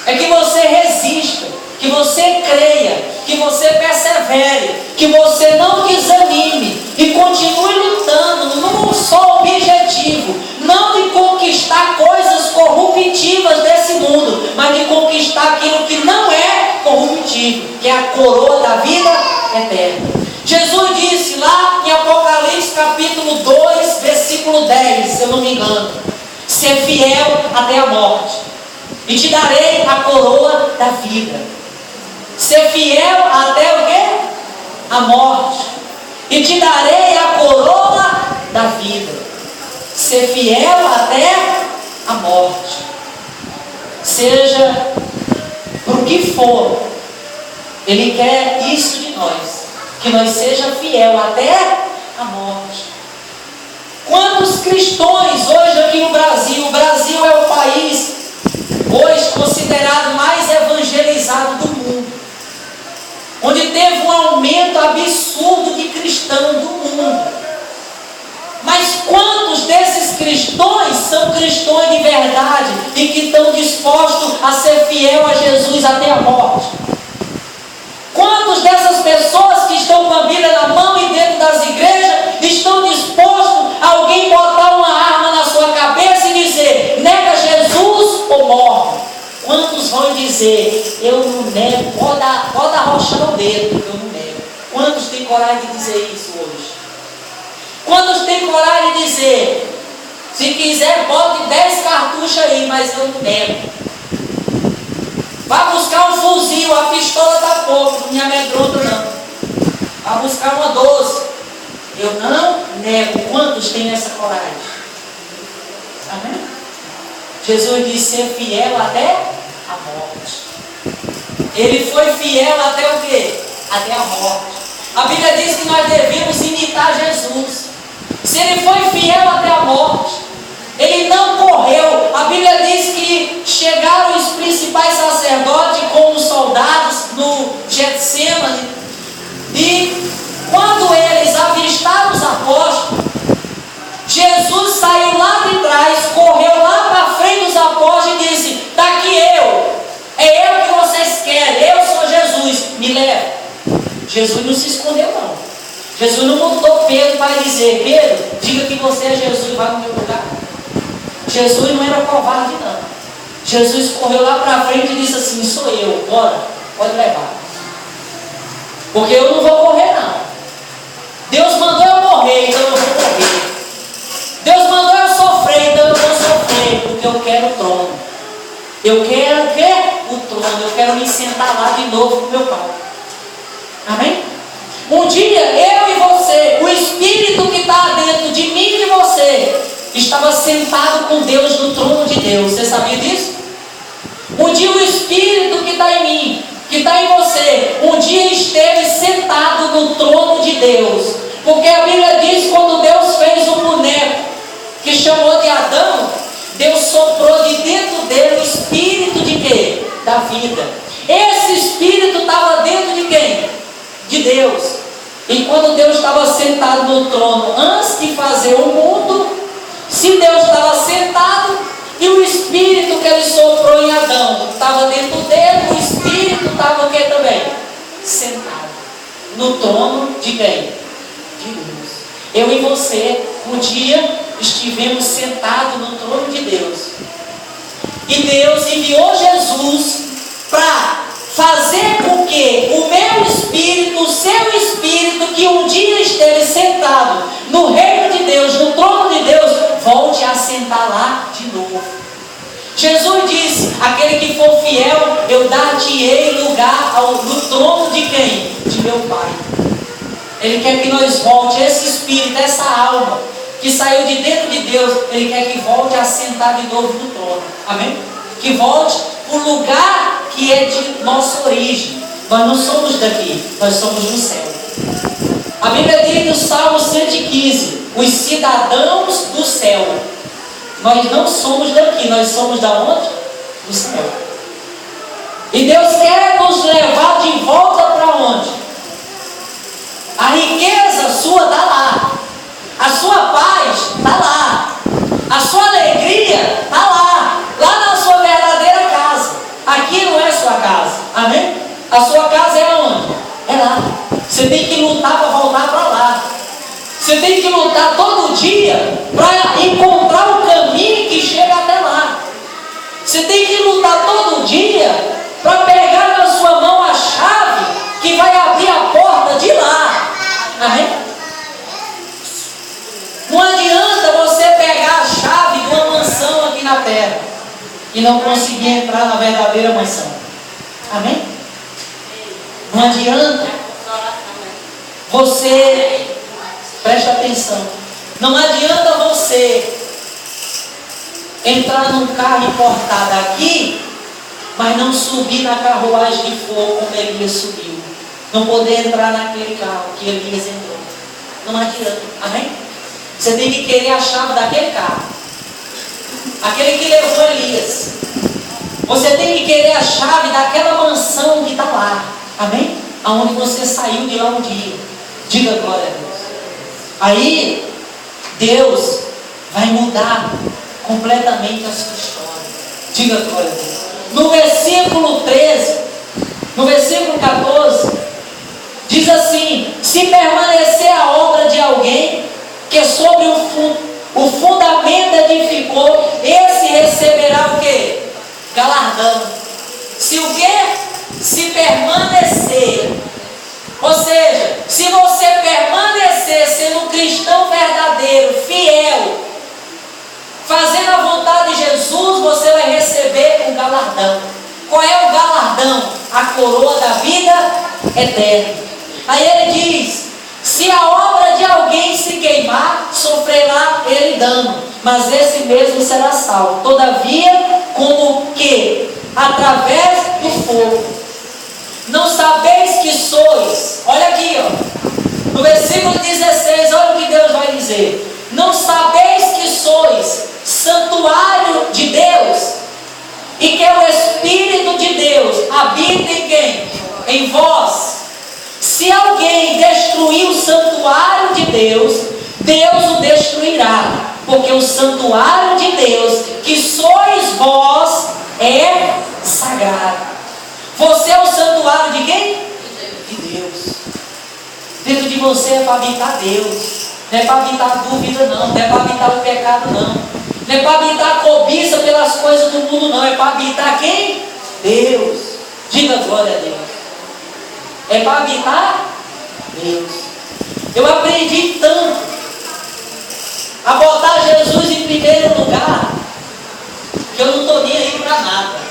Speaker 1: é que você resista, que você creia, que você persevere, que você não desanime e continue lutando num só objetivo, não de conquistar coisas corruptivas desse mundo, mas de conquistar aquilo que não é corruptível, que é a coroa da vida eterna. Jesus disse lá em Apocalipse capítulo 2, versículo 10, se eu não me engano: ser fiel até a morte, e te darei a coroa da vida. Ser fiel até o quê? A morte, e te darei a coroa da vida. Ser fiel até a morte. Seja por que for, Ele quer isso de nós, que nós seja fiel até a morte. Quantos cristãos hoje aqui no Brasil? O Brasil é o país hoje considerado mais evangelizado do mundo, onde teve um aumento absurdo de cristãos do mundo. Mas quantos desses cristãos são cristãos de verdade e que estão dispostos a ser fiel a Jesus até a morte? Quantos dessas pessoas que estão com a Bíblia na mão e dentro das igrejas estão dispostos a alguém botar uma arma na sua cabeça e dizer: nega Jesus ou morre? Quantos vão dizer: eu não nego, pode arrochar o dedo, eu não nego? Quantos têm coragem de dizer isso hoje? Quantos têm coragem de dizer: se quiser bote 10 cartuchos aí, mas eu não nego? Vá buscar um fuzil, a pistola está pouco, não me amedronta não. Vá buscar uma 12. Eu não nego. Quantos têm essa coragem? Amém? Jesus disse ser fiel até a morte. Ele foi fiel até o quê? Até a morte. A Bíblia diz que nós devemos imitar Jesus. Se ele foi fiel até a morte, ele não correu. A Bíblia diz que chegaram os principais sacerdotes com os soldados no Getsemane, e quando eles avistaram os apóstolos, Jesus saiu lá de trás, correu lá para frente dos apóstolos e disse: está aqui eu, é eu que vocês querem, eu sou Jesus, me leva. Jesus não se escondeu não. Jesus não mandou Pedro para dizer: Pedro, diga que você é Jesus e vai no meu lugar. Jesus não era covarde não. Jesus correu lá para frente e disse assim: sou eu, bora, pode levar. Porque eu não vou correr não. Deus mandou eu morrer, então eu vou morrer. Deus mandou eu sofrer, então eu vou sofrer, porque eu quero o trono. Eu quero o quê? O trono. Eu quero me sentar lá de novo com meu Pai. Amém? Um dia eu e você, o Espírito que está dentro de mim e de você, estava sentado com Deus no trono de Deus. Você sabia disso? Um dia o Espírito que está em mim, que está em você, um dia esteve sentado no trono de Deus. Porque a Bíblia diz: quando Deus fez um boneco que chamou de Adão, Deus soprou de dentro dele o Espírito de quê? Da vida. Esse Espírito estava dentro de quem? De Deus. E quando Deus estava sentado no trono, antes de fazer o mundo, se Deus estava sentado e o Espírito que ele soprou em Adão estava dentro dele, o Espírito estava o que também? Sentado no trono de quem? De Deus. Eu e você, um dia estivemos sentados no trono de Deus. E Deus enviou Jesus para fazer com que o meu espírito, o seu espírito, que um dia esteve sentado no reino de Deus, no trono de Deus, volte a sentar lá de novo. Jesus disse: aquele que for fiel, eu dar-te-ei lugar no trono de quem? De meu Pai. Ele quer que nós volte, esse espírito, essa alma que saiu de dentro de Deus, Ele quer que volte a sentar de novo no trono. Amém? Que volte o lugar que é de nossa origem. Nós não somos daqui, nós somos do céu. A Bíblia diz no Salmo 115, os cidadãos do céu. Nós não somos daqui, nós somos da onde? Do céu. E Deus quer nos levar de volta para onde? A riqueza sua está lá. A sua paz está lá. A sua alegria está lá. Lá na sua verdadeira casa. Aqui não é sua casa. Amém? A sua casa é onde? É lá. Você tem que lutar para voltar para lá. Você tem que lutar todo dia para encontrar o caminho que chega até lá. Você tem que lutar todo dia para pegar na sua mão a chave que vai abrir a porta de lá. Amém? Não adianta você pegar a chave de uma mansão aqui na terra e não conseguir entrar na verdadeira mansão. Amém? Não adianta você, preste atenção, não adianta você entrar num carro importado aqui, mas não subir na carruagem de fogo como Elias subiu. Não poder entrar naquele carro que Elias entrou. Não adianta. Amém? Você tem que querer a chave daquele carro. Aquele que levou Elias. Você tem que querer a chave daquela mansão que está lá. Amém? Aonde você saiu de lá um dia. Diga glória a Deus. Aí, Deus vai mudar completamente a sua história. Diga glória a Deus. No versículo 13, no versículo 14, diz assim: se permanecer a obra de alguém que sobre o fundamento edificou, esse receberá o quê? Galardão. Se o quê? Se permanecer. Ou seja, se você permanecer sendo um cristão verdadeiro, fiel, fazendo a vontade de Jesus, você vai receber um galardão. Qual é o galardão? A coroa da vida eterna. Aí ele diz: se a obra de alguém se queimar, sofrerá ele dano, mas esse mesmo será salvo. Todavia, como que? Através do fogo. Não sabeis que sois. Olha aqui, ó. No versículo 16, olha o que Deus vai dizer. Não sabeis que sois santuário de Deus, e que o Espírito de Deus habita em quem? Em vós. Se alguém destruir o santuário de Deus, Deus o destruirá, porque o santuário de Deus, que sois vós, é sagrado. Você é o santuário de quem? De Deus. Dentro de você é para habitar Deus. Não é para habitar a dúvida, não. Não é para habitar o pecado, não. Não é para habitar a cobiça pelas coisas do mundo, não. É para habitar quem? Deus. Diga glória a Deus. É para habitar Deus. Eu aprendi tanto a botar Jesus em primeiro lugar, que eu não estou nem aí para nada.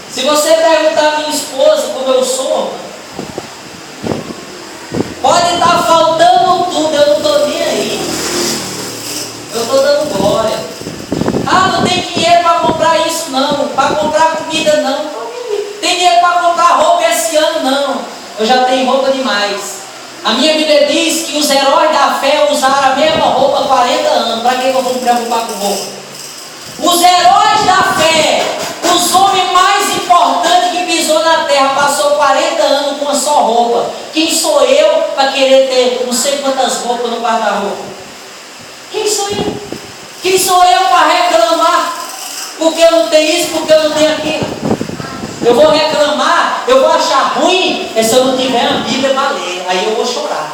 Speaker 1: Se você perguntar a minha esposa como eu sou, pode estar faltando tudo, eu não estou nem aí. Eu estou dando glória. Ah, não tem dinheiro para comprar isso não, para comprar comida não. Tem dinheiro para comprar roupa esse ano não. Eu já tenho roupa demais. A minha Bíblia diz que os heróis da fé usaram a mesma roupa há 40 anos. Para que eu vou me preocupar com roupa? Os heróis da fé, os homens mais importantes que pisou na terra, passou 40 anos com uma só roupa. Quem sou eu para querer ter não sei quantas roupas no guarda-roupa? Quem sou eu? Quem sou eu para reclamar? Porque eu não tenho isso, porque eu não tenho aquilo. Eu vou reclamar, eu vou achar ruim, se eu não tiver a Bíblia para ler. Aí eu vou chorar,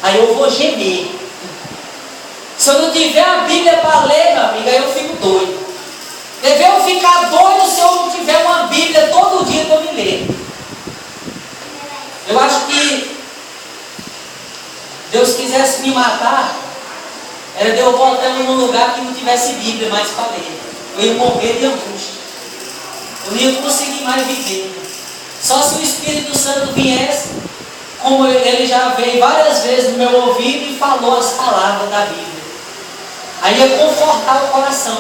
Speaker 1: aí eu vou gemer. Se eu não tiver a Bíblia para ler, meu amigo, aí eu fico doido. Deve eu ficar doido se eu não tiver uma Bíblia todo dia para me ler. Eu acho que Deus quisesse me matar, era de eu botar em um lugar que não tivesse Bíblia mais para ler. Eu ia morrer de angústia. Eu não ia conseguir mais viver. Só se o Espírito Santo viesse, como ele já veio várias vezes no meu ouvido e falou as palavras da Bíblia. Aí ia confortar o coração.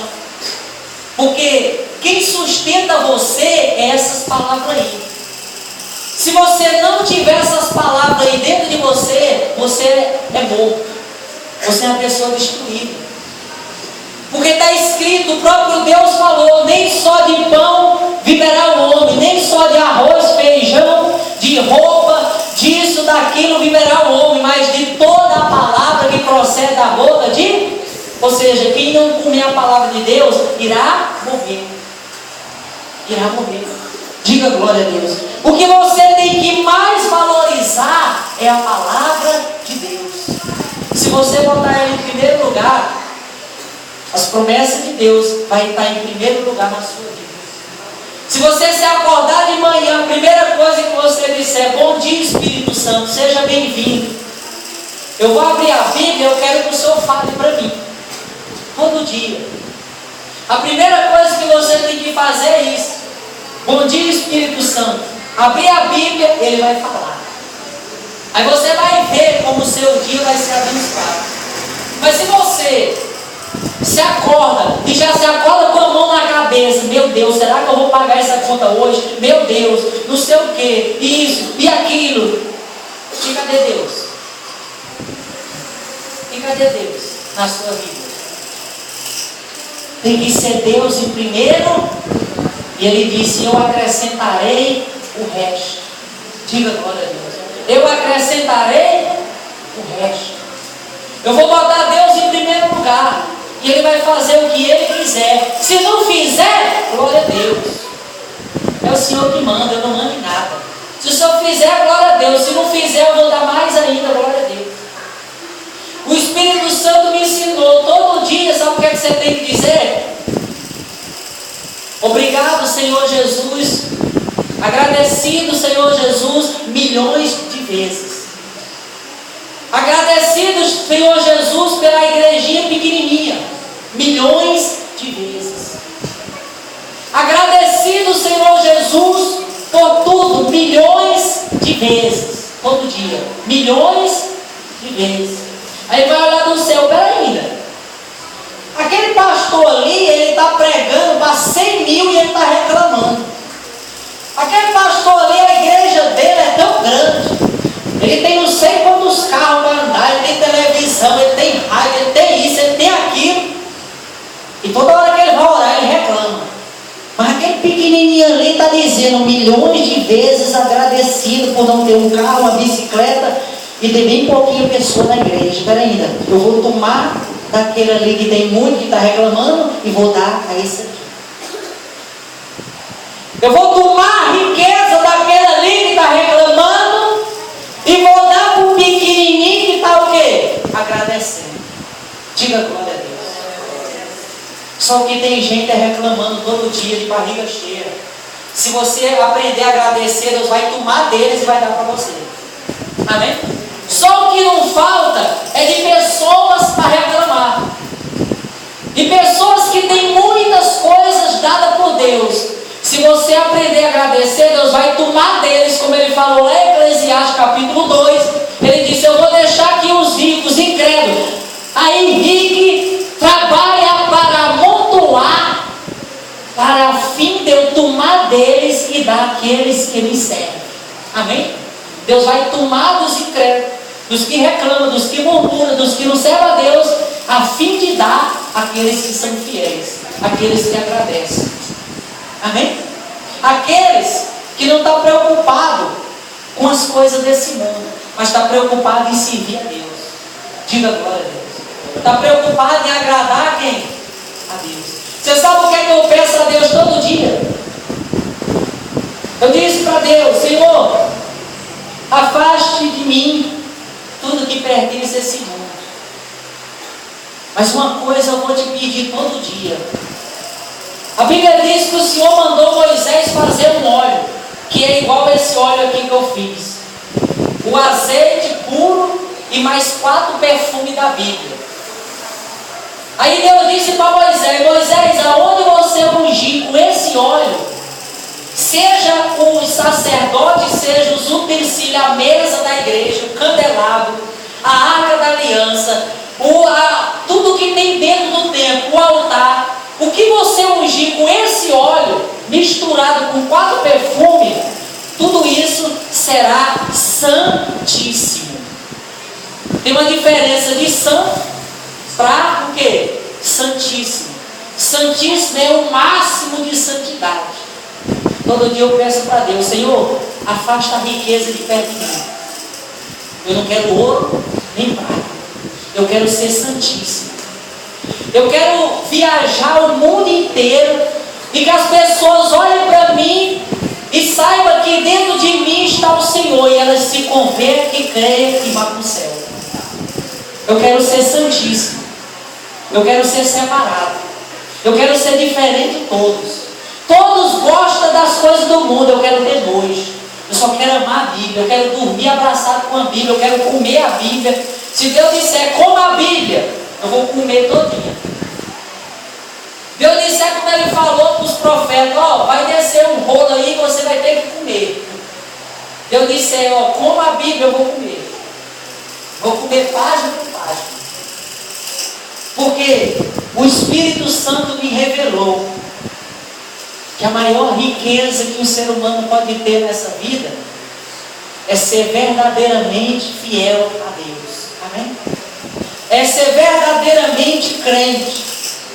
Speaker 1: Porque quem sustenta você é essas palavras aí. Se você não tiver essas palavras aí dentro de você, você é morto. Você é uma pessoa destruída. Porque está escrito, o próprio Deus falou, nem só de pão viverá o homem, nem só de arroz, feijão, de roupa, disso, daquilo viverá o homem, mas de toda a palavra que procede da boca de... Ou seja, quem não comer a palavra de Deus, irá morrer. Irá morrer. Diga glória a Deus. O que você tem que mais valorizar é a palavra de Deus. Se você botar ela em primeiro lugar, as promessas de Deus vai estar em primeiro lugar na sua vida. Se você se acordar de manhã, a primeira coisa que você disser, bom dia Espírito Santo, seja bem-vindo. Eu vou abrir a Bíblia, eu quero que o Senhor fale para mim. Todo dia. A primeira coisa que você tem que fazer é isso. Bom dia Espírito Santo. Abrir a Bíblia, Ele vai falar. Aí você vai ver como o seu dia vai ser abençoado. Mas se você se acorda e já se acorda com a mão na cabeça, meu Deus, será que eu vou pagar essa conta hoje? Meu Deus, não sei o que, isso e aquilo. E cadê Deus? E cadê Deus na sua vida? Tem que ser Deus em primeiro. E Ele disse, eu acrescentarei o resto. Diga glória a Deus. Eu acrescentarei o resto. Eu vou botar Deus em primeiro lugar. E Ele vai fazer o que Ele quiser. Se não fizer, glória a Deus. É o Senhor que manda, eu não mando em nada. Se o Senhor fizer, glória a Deus. Se não fizer, eu vou dar mais ainda, glória a Deus. O Espírito Santo me ensinou todo dia, sabe o que é que você tem que dizer? Obrigado, Senhor Jesus. Agradecido, Senhor Jesus, milhões de vezes. Agradecido, Senhor Jesus, pela igrejinha pequenininha, milhões de vezes. Agradecido, Senhor Jesus, por tudo, milhões de vezes, todo dia, milhões de vezes. Aí vai olhar no céu, peraí, aquele pastor ali, ele está pregando para 100 mil e ele está reclamando. Aquele pastor ali, a igreja dele é tão grande. Ele tem não sei quantos carros para andar, ele tem televisão, ele tem rádio, ele tem isso, ele tem aquilo. E toda hora que ele vai orar, ele reclama. Mas aquele pequenininho ali está dizendo milhões de vezes agradecido por não ter um carro, uma bicicleta e ter bem pouquinho pessoa na igreja. Espera ainda, eu vou tomar daquele ali que tem muito, que está reclamando, e vou dar a esse aqui. Eu vou tomar a riqueza daquele ali que está reclamando e vou dar para o pequenininho que está o quê? Agradecendo. Diga glória a Deus. Só que tem gente reclamando todo dia de barriga cheia. Se você aprender a agradecer, Deus vai tomar deles e vai dar para você. Amém? Só o que não falta é de pessoas para reclamar. De pessoas que têm muitas coisas dadas por Deus. Se você aprender a agradecer, Deus vai tomar deles, como Ele falou lá em Eclesiastes capítulo 2. Ele disse, eu vou deixar aqui os ricos incrédulos. Aí Henrique trabalha para amontoar, para a fim de eu tomar deles e dar àqueles que me servem. Amém? Deus vai tomar dos incrédulos, dos que reclamam, dos que murmuram, dos que não servem a Deus, a fim de dar àqueles que são fiéis, àqueles que agradecem. Amém? Aqueles que não estão preocupados com as coisas desse mundo, mas está preocupado em servir a Deus. Diga glória a Deus. Está preocupado em agradar a quem? A Deus. Você sabe o que é que eu peço a Deus todo dia? Eu disse para Deus, Senhor, afaste de mim tudo que pertence a esse mundo. Mas uma coisa eu vou te pedir todo dia. A Bíblia diz que o Senhor mandou Moisés fazer um óleo, que é igual a esse óleo aqui que eu fiz. O azeite puro e mais 4 perfumes da Bíblia. Aí Deus disse para Moisés, Moisés, aonde você ungir com esse óleo, seja os sacerdotes, seja os utensílios, a mesa da igreja, o candelabro, a arca da aliança, tudo que tem dentro do templo, o altar, O que você ungir com esse óleo, misturado com 4 perfumes, tudo isso será santíssimo. Tem uma diferença de santo para o quê? Santíssimo. Santíssimo é o máximo de santidade. Todo dia eu peço para Deus: Senhor, afasta a riqueza de perto de mim. Eu não quero ouro nem prata. Eu quero ser santíssimo. Eu quero viajar o mundo inteiro e que as pessoas olhem para mim e saibam que dentro de mim está o Senhor, e elas se convertem e creiam e vão para o céu. Eu quero ser santíssimo. Eu quero ser separado. Eu quero ser diferente de todos. Todos gostam das coisas do mundo. Eu quero ter nojo. Eu só quero amar a Bíblia. Eu quero dormir abraçado com a Bíblia. Eu quero comer a Bíblia. Se Deus disser coma a Bíblia, eu vou comer todinha. Deus disser, como Ele falou para os profetas: ó, vai descer um rolo aí e você vai ter que comer. Deus disser, ó, coma a Bíblia, eu vou comer. Vou comer página por página. Porque o Espírito Santo me revelou que a maior riqueza que um ser humano pode ter nessa vida é ser verdadeiramente fiel a Deus. Amém? É ser verdadeiramente crente.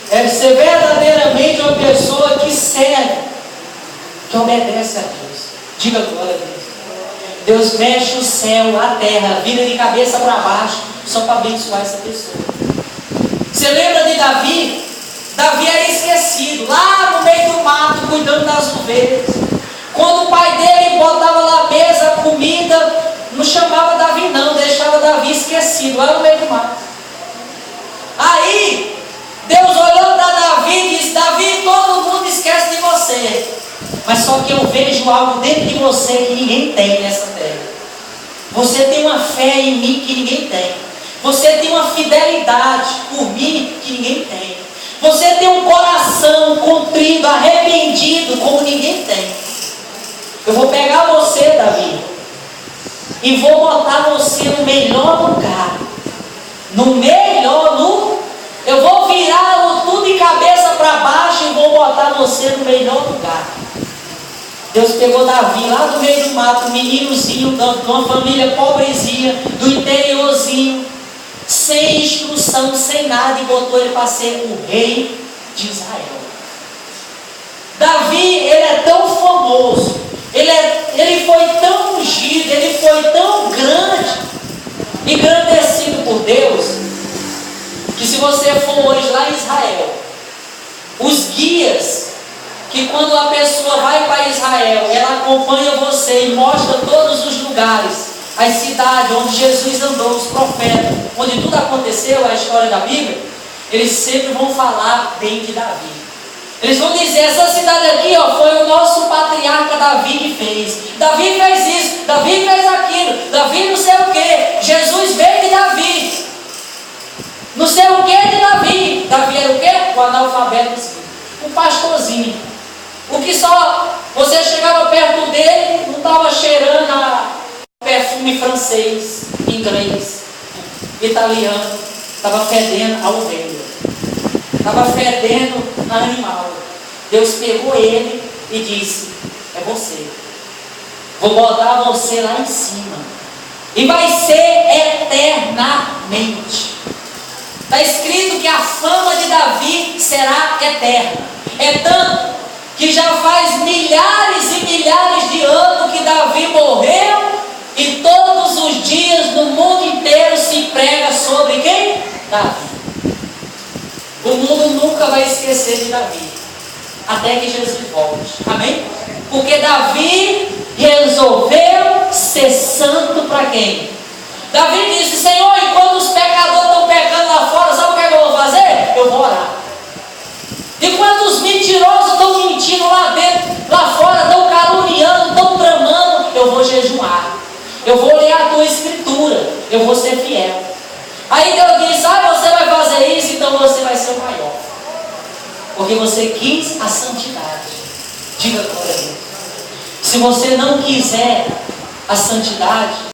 Speaker 1: É ser verdadeiramente uma pessoa que serve, que obedece a Deus. Diga glória a Deus. Deus mexe o céu, a terra, vira de cabeça para baixo, só para abençoar essa pessoa. Você lembra de Davi? Davi era esquecido, lá no meio do mato, cuidando das ovelhas. Quando o pai dele botava lá a mesa, a comida, não chamava Davi não, deixava Davi esquecido, lá no meio do mato. Aí, Deus olhou para Davi e disse: Davi, todo mundo esquece de você, mas só que eu vejo algo dentro de você que ninguém tem nessa terra. Você tem uma fé em mim que ninguém tem. Você tem uma fidelidade por mim que ninguém tem. Você tem um coração contrito, arrependido como ninguém tem. Eu vou pegar você, Davi, e vou botar você no melhor lugar. Eu vou virar tudo de cabeça para baixo e vou botar você no melhor lugar. Deus pegou Davi lá do meio do mato, um meninozinho, de uma família pobrezinha, do interiorzinho, sem instrução, sem nada, e botou ele para ser o rei de Israel. Davi, ele é tão famoso, ele foi tão ungido, ele foi tão grande, engrandecido por Deus, que se você for hoje lá em Israel, os guias, que quando a pessoa vai para Israel, ela acompanha você e mostra todos os lugares, as cidades onde Jesus andou, os profetas, onde tudo aconteceu, a história da Bíblia, eles sempre vão falar bem de Davi. Eles vão dizer: essa cidade aqui, ó, foi o nosso patriarca Davi que fez. Davi fez isso, Davi fez aquilo, Davi não sei o que. Jesus veio de Davi. Não sei o que de Davi. Davi era o quê? O analfabeto, o pastorzinho. O que só você chegava perto dele, não estava cheirando a perfume francês, inglês, italiano, estava fedendo a ovelha, estava fedendo a animal. Deus pegou ele e disse: é você, vou botar você lá em cima, e vai ser eternamente. Está escrito que a fama de Davi será eterna. É tanto que já faz milhares e milhares de anos que Davi morreu, e todos os dias no mundo inteiro se prega sobre quem? Davi. O mundo nunca vai esquecer de Davi, até que Jesus volte. Amém? Porque Davi resolveu ser santo para quem? Davi disse: Senhor, enquanto os pecadores estão pecando lá fora, sabe o que eu vou fazer? Eu vou orar. Enquanto os mentirosos estão mentindo lá dentro, lá fora, estão caluniando, estão tramando, eu vou jejuar. Eu vou ler a tua escritura, eu vou ser fiel. Aí Deus disse: você vai fazer isso, então você vai ser o maior. Porque você quis a santidade. Diga glória a Deus. Se você não quiser a santidade,